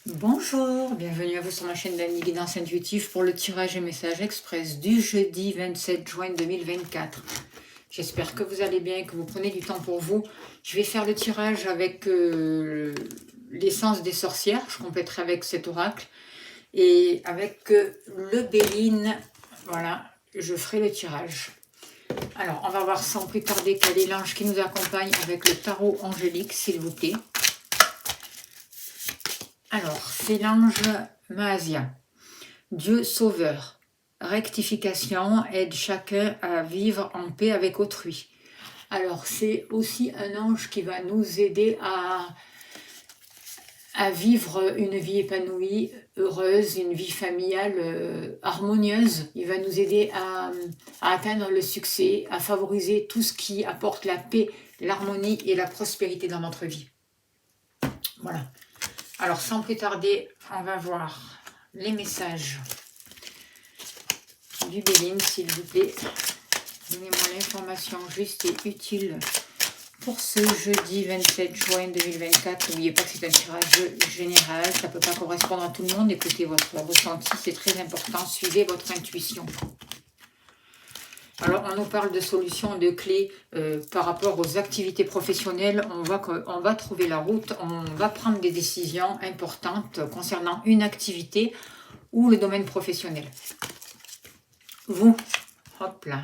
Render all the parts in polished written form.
Bonjour, bienvenue à vous sur ma chaîne d'Annie Guidance Intuitive pour le tirage et message express du jeudi 27 juin 2024. J'espère que vous allez bien et que vous prenez du temps pour vous. Je vais faire le tirage avec l'essence des sorcières. Je compléterai avec cet oracle. Et avec le Béline, voilà, je ferai le tirage. Alors, on va voir sans plus tarder quel est l'ange qui nous accompagne avec le tarot angélique, s'il vous plaît. Alors, c'est l'ange Maasia. Dieu sauveur, rectification, aide chacun à vivre en paix avec autrui. Alors, c'est aussi un ange qui va nous aider à vivre une vie épanouie, heureuse, une vie familiale harmonieuse. Il va nous aider à atteindre le succès, à favoriser tout ce qui apporte la paix, l'harmonie et la prospérité dans notre vie. Voilà. Alors, sans plus tarder, on va voir les messages du Béline, s'il vous plaît. Donnez-moi l'information juste et utile pour ce jeudi 27 juin 2024. N'oubliez pas que c'est un tirage général, ça ne peut pas correspondre à tout le monde. Écoutez votre ressenti, c'est très important. Suivez votre intuition. Alors, on nous parle de solutions, de clés par rapport aux activités professionnelles. On voit qu'on va trouver la route, on va prendre des décisions importantes concernant une activité ou le domaine professionnel. Vous, hop là.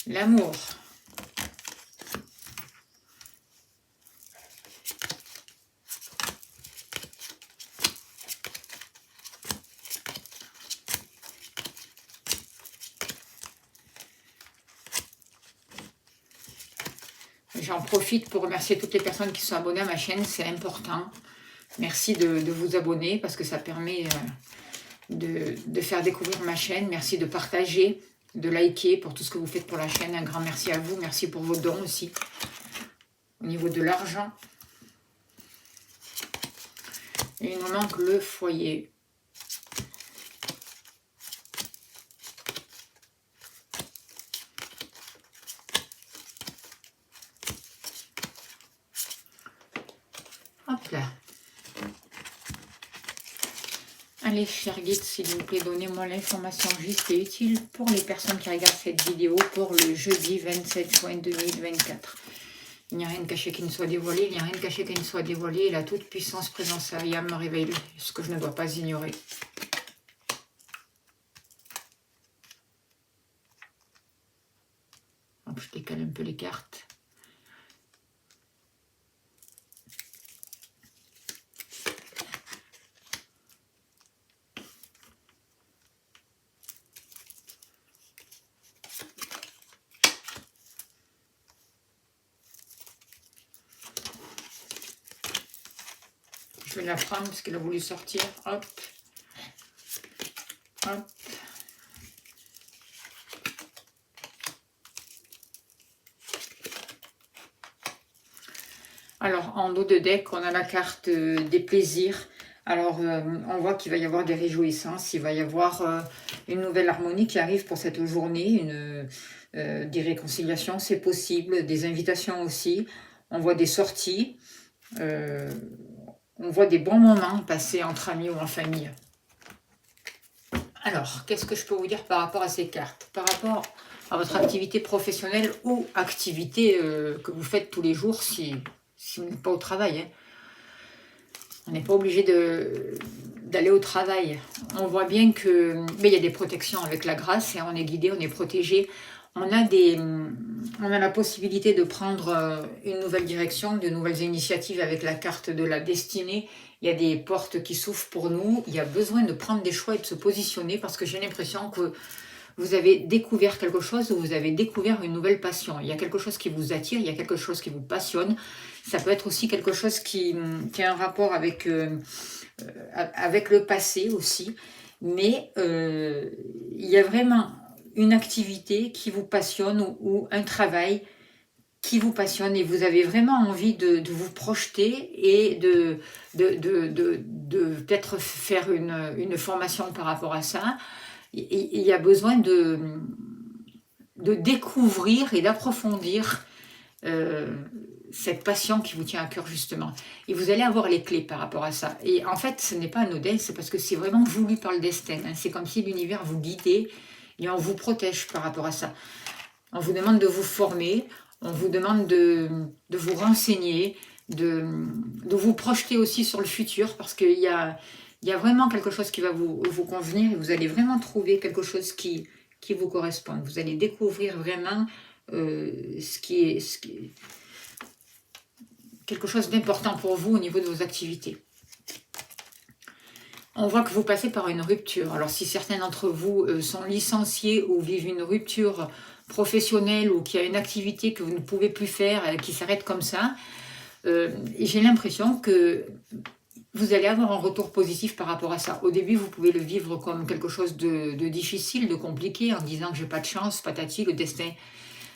L'amour. J'en profite pour remercier toutes les personnes qui sont abonnées à ma chaîne, c'est important. Merci de vous abonner parce que ça permet de faire découvrir ma chaîne. Merci de partager, de liker pour tout ce que vous faites pour la chaîne. Un grand merci à vous. Merci pour vos dons aussi. Au niveau de l'argent. Et il nous manque le foyer. Hop là. Allez, chers guides, s'il vous plaît, donnez-moi l'information juste et utile pour les personnes qui regardent cette vidéo pour le jeudi 27 juin 2024. Il n'y a rien de caché qui ne soit dévoilé, il n'y a rien de caché qui ne soit dévoilé, et la toute-puissance présence à Yam me révèle ce que je ne dois pas ignorer. Hop, je décale un peu les cartes. Je vais la prendre parce qu'elle a voulu sortir. Hop. Hop. Alors, en dos de deck, on a la carte des plaisirs. Alors, on voit qu'il va y avoir des réjouissances. Il va y avoir une nouvelle harmonie qui arrive pour cette journée. Des réconciliations, c'est possible. Des invitations aussi. On voit des sorties. On voit des bons moments passés entre amis ou en famille. Alors, qu'est-ce que je peux vous dire par rapport à ces cartes? Par rapport à votre activité professionnelle ou activité que vous faites tous les jours si vous n'êtes pas au travail. Hein. On n'est pas obligé d'aller au travail. On voit bien que il y a des protections avec la grâce, et on est guidé, on est protégé. On a la possibilité de prendre une nouvelle direction, de nouvelles initiatives avec la carte de la destinée. Il y a des portes qui s'ouvrent pour nous. Il y a besoin de prendre des choix et de se positionner parce que j'ai l'impression que vous avez découvert quelque chose ou vous avez découvert une nouvelle passion. Il y a quelque chose qui vous attire, il y a quelque chose qui vous passionne. Ça peut être aussi quelque chose qui a un rapport avec le passé aussi. Mais il y a vraiment une activité qui vous passionne ou un travail qui vous passionne et vous avez vraiment envie de vous projeter et de peut-être faire une formation par rapport à ça. Il y a besoin de découvrir et d'approfondir cette passion qui vous tient à cœur justement. Et vous allez avoir les clés par rapport à ça. Et en fait, ce n'est pas anodin, c'est parce que c'est vraiment voulu par le destin. Hein. C'est comme si l'univers vous guidait et on vous protège par rapport à ça. On vous demande de vous former, on vous demande de vous renseigner, de vous projeter aussi sur le futur, parce qu'il y a vraiment quelque chose qui va vous convenir et vous allez vraiment trouver quelque chose qui vous correspond. Vous allez découvrir vraiment ce qui est quelque chose d'important pour vous au niveau de vos activités. On voit que vous passez par une rupture. Alors si certains d'entre vous sont licenciés ou vivent une rupture professionnelle ou qu'il y a une activité que vous ne pouvez plus faire, qui s'arrête comme ça, j'ai l'impression que vous allez avoir un retour positif par rapport à ça. Au début, vous pouvez le vivre comme quelque chose de difficile, de compliqué, en disant que j'ai pas de chance, patati, le destin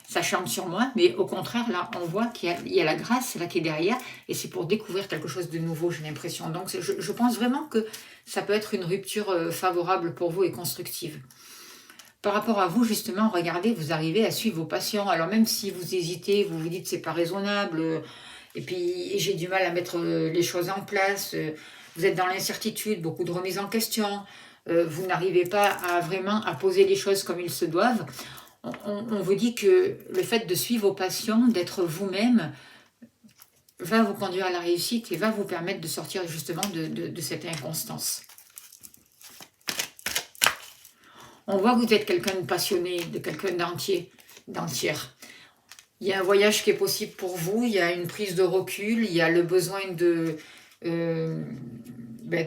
s'acharne sur moi. Mais au contraire, là, on voit qu'il y a la grâce là qui est derrière, et c'est pour découvrir quelque chose de nouveau, j'ai l'impression. Donc, je pense vraiment que ça peut être une rupture favorable pour vous et constructive. Par rapport à vous, justement, regardez, vous arrivez à suivre vos passions. Alors même si vous hésitez, vous vous dites c'est pas raisonnable, et puis j'ai du mal à mettre les choses en place, vous êtes dans l'incertitude, beaucoup de remises en question, vous n'arrivez pas à vraiment à poser les choses comme ils se doivent, on vous dit que le fait de suivre vos passions, d'être vous-même, va vous conduire à la réussite et va vous permettre de sortir justement de cette inconstance. On voit que vous êtes quelqu'un de passionné, de quelqu'un d'entière. Il y a un voyage qui est possible pour vous, il y a une prise de recul, il y a le besoin de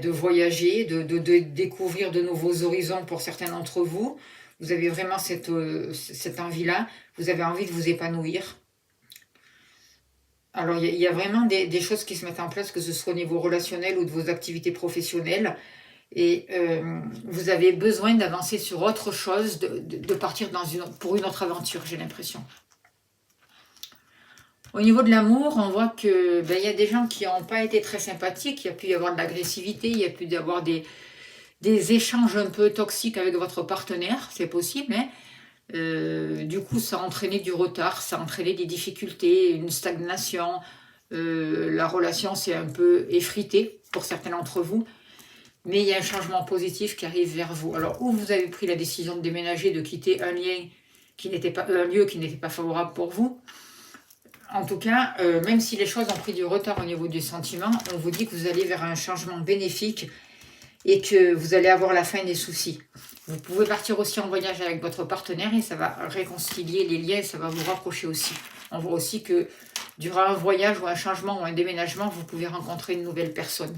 voyager, de découvrir de nouveaux horizons pour certains d'entre vous. Vous avez vraiment cette envie-là, vous avez envie de vous épanouir. Alors, il y a vraiment des choses qui se mettent en place, que ce soit au niveau relationnel ou de vos activités professionnelles. Et vous avez besoin d'avancer sur autre chose, de partir pour une autre aventure, j'ai l'impression. Au niveau de l'amour, on voit que y a des gens qui n'ont pas été très sympathiques, il y a pu y avoir de l'agressivité, il y a pu y avoir des échanges un peu toxiques avec votre partenaire, c'est possible, hein. Du coup, ça a entraîné du retard, ça a entraîné des difficultés, une stagnation, la relation s'est un peu effritée pour certains d'entre vous. Mais il y a un changement positif qui arrive vers vous. Alors, où vous avez pris la décision de déménager, de quitter un lieu qui n'était pas favorable pour vous. En tout cas, même si les choses ont pris du retard au niveau du sentiment, on vous dit que vous allez vers un changement bénéfique et que vous allez avoir la fin des soucis. Vous pouvez partir aussi en voyage avec votre partenaire et ça va réconcilier les liens, ça va vous rapprocher aussi. On voit aussi que durant un voyage ou un changement ou un déménagement, vous pouvez rencontrer une nouvelle personne.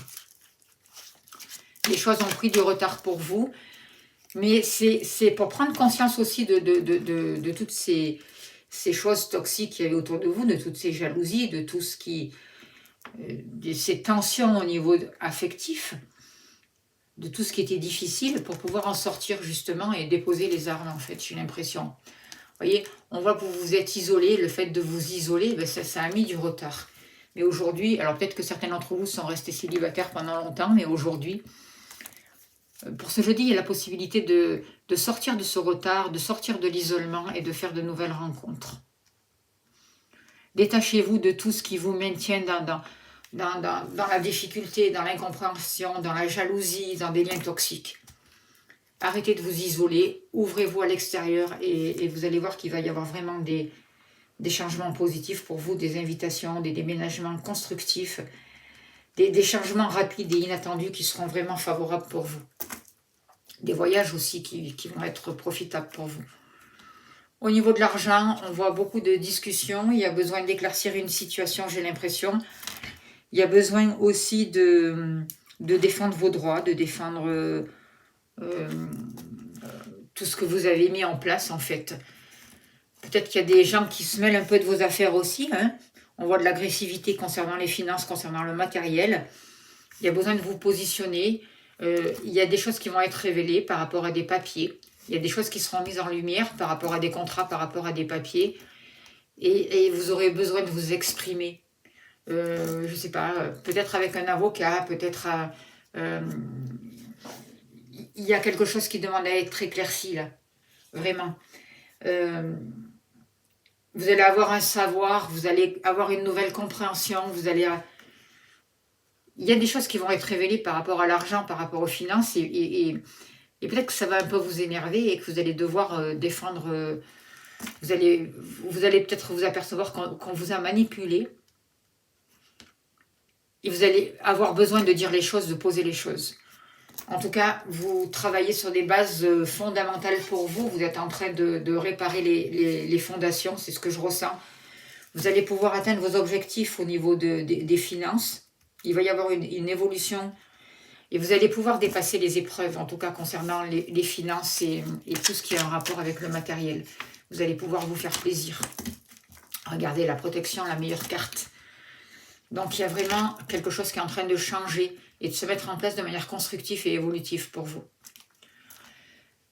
Les choses ont pris du retard pour vous, mais c'est pour prendre conscience aussi de toutes ces choses toxiques qu'il y avait autour de vous, de toutes ces jalousies, de tout ce qui... de ces tensions au niveau affectif, de tout ce qui était difficile pour pouvoir en sortir justement et déposer les armes en fait, j'ai l'impression. Vous voyez, on voit que vous vous êtes isolé, le fait de vous isoler, ça a mis du retard. Mais aujourd'hui, alors peut-être que certains d'entre vous sont restés célibataires pendant longtemps, mais aujourd'hui, pour ce jeudi, il y a la possibilité de sortir de ce retard, de sortir de l'isolement et de faire de nouvelles rencontres. Détachez-vous de tout ce qui vous maintient dans la difficulté, dans l'incompréhension, dans la jalousie, dans des liens toxiques. Arrêtez de vous isoler, ouvrez-vous à l'extérieur et vous allez voir qu'il va y avoir vraiment des changements positifs pour vous, des invitations, des déménagements constructifs, des changements rapides et inattendus qui seront vraiment favorables pour vous. Des voyages aussi qui vont être profitables pour vous. Au niveau de l'argent, on voit beaucoup de discussions. Il y a besoin d'éclaircir une situation, j'ai l'impression. Il y a besoin aussi de défendre vos droits, de défendre tout ce que vous avez mis en place, en fait. Peut-être qu'il y a des gens qui se mêlent un peu de vos affaires aussi, hein. On voit de l'agressivité concernant les finances, concernant le matériel. Il y a besoin de vous positionner. Il y a des choses qui vont être révélées par rapport à des papiers. Il y a des choses qui seront mises en lumière par rapport à des contrats, par rapport à des papiers. Et vous aurez besoin de vous exprimer. Je ne sais pas, peut-être avec un avocat, peut-être... il y a quelque chose qui demande à être éclairci, là. Vraiment. Vous allez avoir un savoir, vous allez avoir une nouvelle compréhension, il y a des choses qui vont être révélées par rapport à l'argent, par rapport aux finances, et peut-être que ça va un peu vous énerver et que vous allez devoir défendre, vous allez peut-être vous apercevoir qu'on vous a manipulé, et vous allez avoir besoin de dire les choses, de poser les choses. En tout cas, vous travaillez sur des bases fondamentales pour vous. Vous êtes en train de réparer les fondations, c'est ce que je ressens. Vous allez pouvoir atteindre vos objectifs au niveau des finances. Il va y avoir une évolution et vous allez pouvoir dépasser les épreuves, en tout cas concernant les finances et tout ce qui a un rapport avec le matériel. Vous allez pouvoir vous faire plaisir. Regardez, la protection, la meilleure carte. Donc il y a vraiment quelque chose qui est en train de changer et de se mettre en place de manière constructive et évolutive pour vous.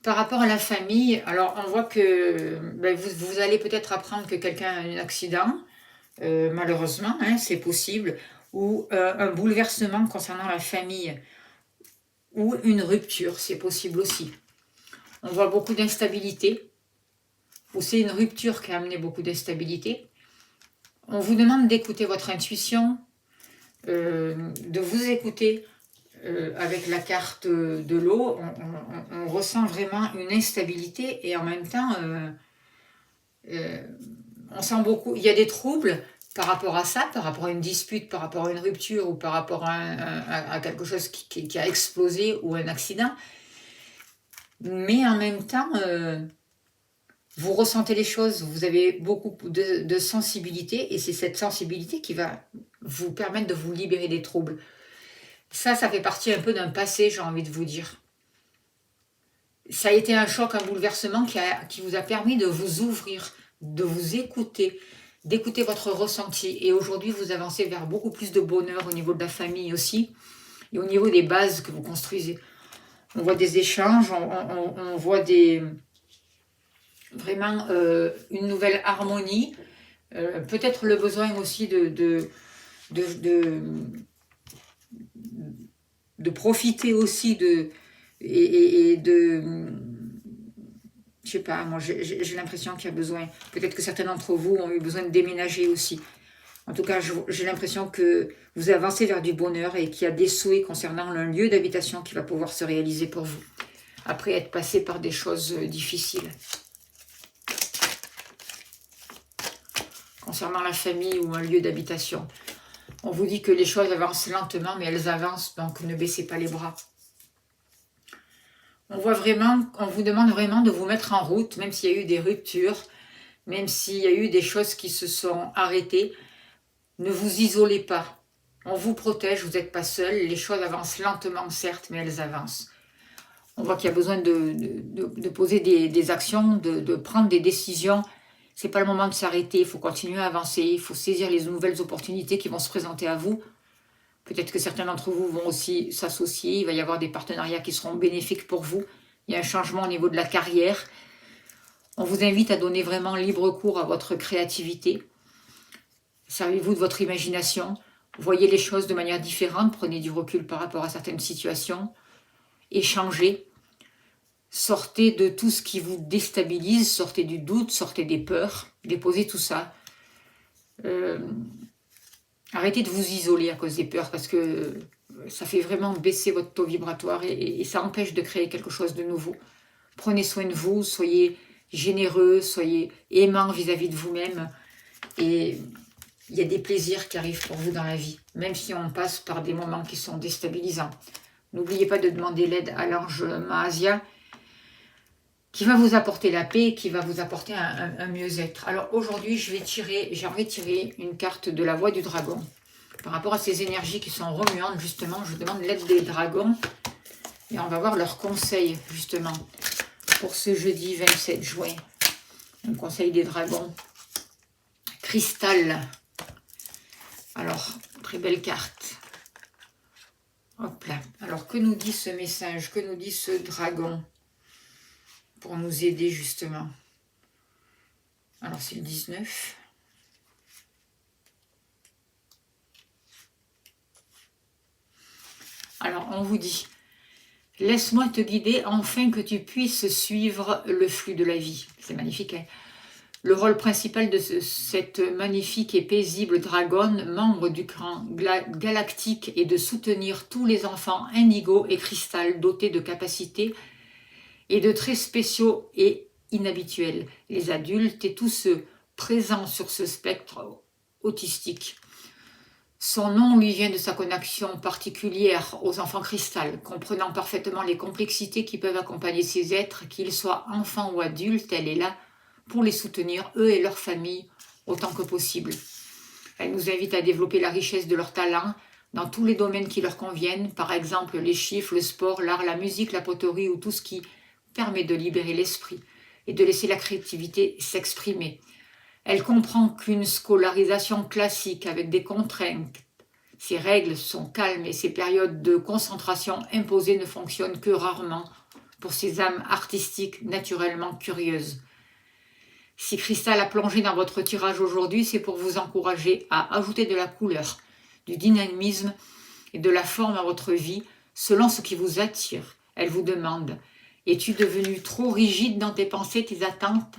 Par rapport à la famille, alors on voit que vous allez peut-être apprendre que quelqu'un a un accident, malheureusement, hein, c'est possible, ou un bouleversement concernant la famille, ou une rupture, c'est possible aussi. On voit beaucoup d'instabilité, ou c'est une rupture qui a amené beaucoup d'instabilité. On vous demande d'écouter votre intuition, de vous écouter. Avec la carte de l'eau, on ressent vraiment une instabilité et en même temps, on sent beaucoup, il y a des troubles par rapport à ça, par rapport à une dispute, par rapport à une rupture ou par rapport à quelque chose qui a explosé ou un accident. Mais en même temps, vous ressentez les choses, vous avez beaucoup de sensibilité et c'est cette sensibilité qui va vous permettre de vous libérer des troubles. Ça fait partie un peu d'un passé, j'ai envie de vous dire. Ça a été un choc, un bouleversement qui vous a permis de vous ouvrir, de vous écouter, d'écouter votre ressenti. Et aujourd'hui, vous avancez vers beaucoup plus de bonheur au niveau de la famille aussi, et au niveau des bases que vous construisez. On voit des échanges, on voit vraiment une nouvelle harmonie, peut-être le besoin aussi de profiter aussi et de... Je sais pas, moi j'ai l'impression qu'il y a besoin, peut-être que certains d'entre vous ont eu besoin de déménager aussi. En tout cas, j'ai l'impression que vous avancez vers du bonheur et qu'il y a des souhaits concernant un lieu d'habitation qui va pouvoir se réaliser pour vous, après être passé par des choses difficiles. Concernant la famille ou un lieu d'habitation, on vous dit que les choses avancent lentement, mais elles avancent, donc ne baissez pas les bras. On vous demande vraiment de vous mettre en route, même s'il y a eu des ruptures, même s'il y a eu des choses qui se sont arrêtées. Ne vous isolez pas. On vous protège, vous n'êtes pas seul. Les choses avancent lentement, certes, mais elles avancent. On voit qu'il y a besoin de poser des actions, de prendre des décisions. Ce n'est pas le moment de s'arrêter, il faut continuer à avancer, il faut saisir les nouvelles opportunités qui vont se présenter à vous. Peut-être que certains d'entre vous vont aussi s'associer, il va y avoir des partenariats qui seront bénéfiques pour vous. Il y a un changement au niveau de la carrière. On vous invite à donner vraiment libre cours à votre créativité. Servez-vous de votre imagination. Voyez les choses de manière différente. Prenez du recul par rapport à certaines situations. Échangez. Sortez de tout ce qui vous déstabilise. Sortez du doute, sortez des peurs. Déposez tout ça. Arrêtez de vous isoler à cause des peurs parce que ça fait vraiment baisser votre taux vibratoire et ça empêche de créer quelque chose de nouveau. Prenez soin de vous, soyez généreux, soyez aimant vis-à-vis de vous-même et il y a des plaisirs qui arrivent pour vous dans la vie, même si on passe par des moments qui sont déstabilisants. N'oubliez pas de demander l'aide à l'ange Mahasia qui va vous apporter la paix, qui va vous apporter un mieux-être. Alors aujourd'hui, j'ai envie de tirer une carte de la voix du dragon. Par rapport à ces énergies qui sont remuantes, justement, je demande l'aide des dragons. Et on va voir leurs conseils, justement, pour ce jeudi 27 juin. Un conseil des dragons. Cristal. Alors, très belle carte. Hop là. Alors, que nous dit ce message? Que nous dit ce dragon? Pour nous aider justement. Alors c'est le 19. Alors on vous dit, Laisse-moi te guider afin que tu puisses suivre le flux de la vie. C'est magnifique, hein? Le rôle principal de cette magnifique et paisible dragonne, membre du clan galactique, est de soutenir tous les enfants indigo et cristal dotés de capacités et de traits spéciaux et inhabituels, les adultes et tous ceux présents sur ce spectre autistique. Son nom lui vient de sa connexion particulière aux enfants cristal, comprenant parfaitement les complexités qui peuvent accompagner ces êtres, qu'ils soient enfants ou adultes. Elle est là pour les soutenir, eux et leurs familles, autant que possible. Elle nous invite à développer la richesse de leurs talents dans tous les domaines qui leur conviennent, par exemple les chiffres, le sport, l'art, la musique, la poterie ou tout ce qui permet de libérer l'esprit et de laisser la créativité s'exprimer. Elle comprend qu'une scolarisation classique avec des contraintes, ses règles sont calmes et ses périodes de concentration imposées ne fonctionnent que rarement pour ces âmes artistiques naturellement curieuses. Si Cristal a plongé dans votre tirage aujourd'hui, c'est pour vous encourager à ajouter de la couleur, du dynamisme et de la forme à votre vie selon ce qui vous attire. Elle vous demande, es-tu devenu trop rigide dans tes pensées, tes attentes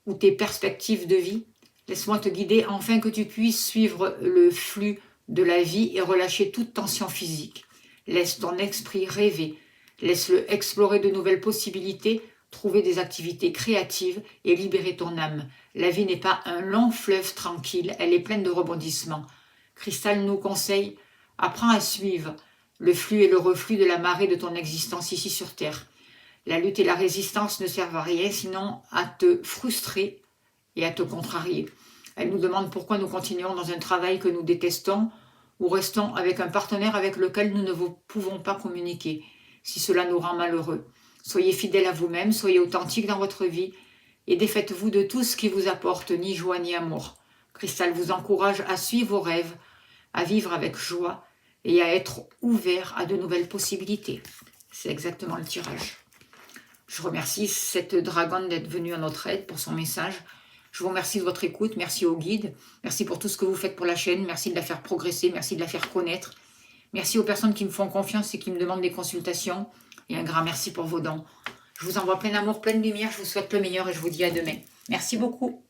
ou tes perspectives de vie? Laisse-moi te guider afin que tu puisses suivre le flux de la vie et relâcher toute tension physique. Laisse ton esprit rêver, laisse-le explorer de nouvelles possibilités, trouver des activités créatives et libérer ton âme. La vie n'est pas un long fleuve tranquille, elle est pleine de rebondissements. Cristal nous conseille, apprends à suivre le flux et le reflux de la marée de ton existence ici sur Terre. La lutte et la résistance ne servent à rien, sinon à te frustrer et à te contrarier. Elle nous demande pourquoi nous continuons dans un travail que nous détestons ou restons avec un partenaire avec lequel nous ne pouvons pas communiquer, si cela nous rend malheureux. Soyez fidèles à vous-même, soyez authentiques dans votre vie et défaites-vous de tout ce qui vous apporte ni joie ni amour. Cristal vous encourage à suivre vos rêves, à vivre avec joie et à être ouvert à de nouvelles possibilités. C'est exactement le tirage. Je remercie cette dragonne d'être venue à notre aide pour son message. Je vous remercie de votre écoute, merci au guide, merci pour tout ce que vous faites pour la chaîne, merci de la faire progresser, merci de la faire connaître. Merci aux personnes qui me font confiance et qui me demandent des consultations. Et un grand merci pour vos dons. Je vous envoie plein d'amour, plein de lumière, je vous souhaite le meilleur et je vous dis à demain. Merci beaucoup.